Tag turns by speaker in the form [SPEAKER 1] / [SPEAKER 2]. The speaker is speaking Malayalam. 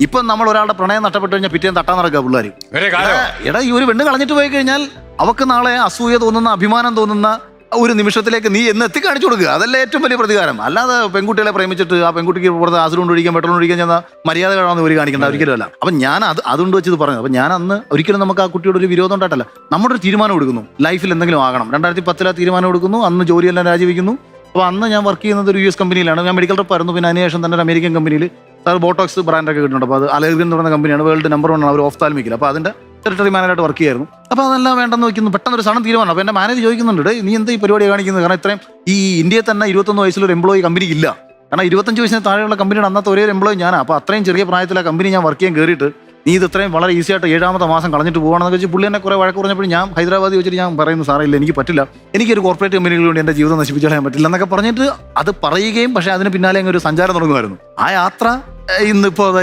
[SPEAKER 1] ഇപ്പം നമ്മൾ ഒരാളുടെ പ്രണയം നഷ്ടപ്പെട്ടു കഴിഞ്ഞാൽ പിറ്റേന്ന് തട്ടാൻ നടക്കുക പിള്ളേർ. എടാ ഈ ഒരു പെണ്ണ് കളഞ്ഞിട്ട് പോയി കഴിഞ്ഞാൽ അവക്ക് നാളെ അസൂയ തോന്നുന്ന, അഭിമാനം തോന്നുന്ന ഒരു നിമിഷത്തിലേക്ക് നീ എന്ന് എത്തിക്കാണിച്ചു കൊടുക്കുക. അതല്ലേ ഏറ്റവും വലിയ പ്രതികാരം. അല്ലാതെ പെൺകുട്ടികളെ പ്രേമിച്ചിട്ട് ആ പെൺകുട്ടിക്ക് പുറത്ത് ആസിഡ് കൊണ്ട് ഒഴിക്കാൻ, പെട്രോൾ ഒഴിക്കാൻ ചെന്നാൽ മര്യാദകളാണെന്ന് ഒരു കാണിക്കേണ്ട ഒരിക്കലും അല്ല. അപ്പം ഞാൻ അതുകൊണ്ട് വെച്ചത് പറഞ്ഞത്. അപ്പം ഞാൻ അന്ന് ഒരിക്കലും നമുക്ക് ആ കുട്ടിയോട് ഒരു വിരോധം ഉണ്ടായിട്ടല്ല. നമ്മുടെ ഒരു തീരുമാനം എടുക്കുന്നു, ലൈഫിൽ എന്തെങ്കിലും ആകണം. 2010 തീരുമാനം എടുക്കുന്നു. അന്ന് ജോലിയെല്ലാം രാജിവെക്കുന്നു. അപ്പോൾ അന്ന് ഞാൻ വർക്ക് ചെയ്യുന്നത് ഒരു US കമ്പനിയിലാണ്. ഞാൻ മെഡിക്കൽ റെപ്പായിരുന്നു. പിന്നെ അതിനുശേഷം തന്നെ ഒരു അമേരിക്കൻ കമ്പനിയിൽ ബോട്ടോക്സ് ബ്രാൻഡൊക്കെ കിട്ടുന്നുണ്ട്. അപ്പോൾ അത് അലർഗൻ എന്ന് പറയുന്ന കമ്പനിയാണ്, വേൾഡ് നമ്പർ 1 അവർ ഓഫ്താൽമിക്കിൽ. അപ്പോൾ അതിൻ്റെ ടെറിട്ടറി മാനേജറായിട്ട് വർക്ക് ചെയ്യായിരുന്നു. അപ്പോൾ അതെല്ലാം വേണ്ടെന്ന് വയ്ക്കുന്നു. പെട്ടെന്ന് ഒരു സഡൻ തീരുമാനം. അപ്പോൾ എൻ്റെ മാനേജർ ചോദിക്കുന്നുണ്ട്, നീ എന്താ ഈ പരിപാടി കാണിക്കുന്നത്? കാരണം ഇത്രയും ഈ ഇന്ത്യയിൽ തന്നെ 21 വയസ്സിലൊരു എംപ്ലോയി കമ്പനിക്ക് ഇല്ല. കാരണം 25 വയസ്സിന് താഴെയുള്ള കമ്പനിയുടെ അന്നത്തെ ഒരേ എംപ്ലോയി ഞാനാണ്. അപ്പോൾ അത്രയും ചെറിയ പ്രായത്തിൽ ആ കമ്പനി ഞാൻ വർക്ക് ചെയ്യാൻ കയറിയിട്ട് നീ ഇത് ഇത്രയും വളരെ ഈസി ആയിട്ട് 7ാമത്തെ മാസം കളഞ്ഞിട്ട് പോകണമെന്ന് വെച്ച് പുള്ളി എന്നെ കുറേ വഴക്ക് പറഞ്ഞപ്പോൾ ഞാൻ ഹൈദരാബാദിൽ വെച്ചിട്ട് ഞാൻ പറയുന്നു, സാറേ ഇല്ല, എനിക്ക് പറ്റില്ല, എനിക്കൊരു കോർപ്പറേറ്റ് കമ്പനികൾ വേണ്ടി എൻ്റെ ജീവിതം നശിപ്പിച്ചു കളയാൻ പറ്റില്ല എന്നൊക്കെ പറഞ്ഞിട്ട് അത് പറയുകയും, പക്ഷേ അതിന് പിന്നാലെ അങ്ങ് ഒരു സഞ്ചാരം തുടങ്ങുമായിരുന്നു. ആ യാത്ര ഇന്നിപ്പോൾ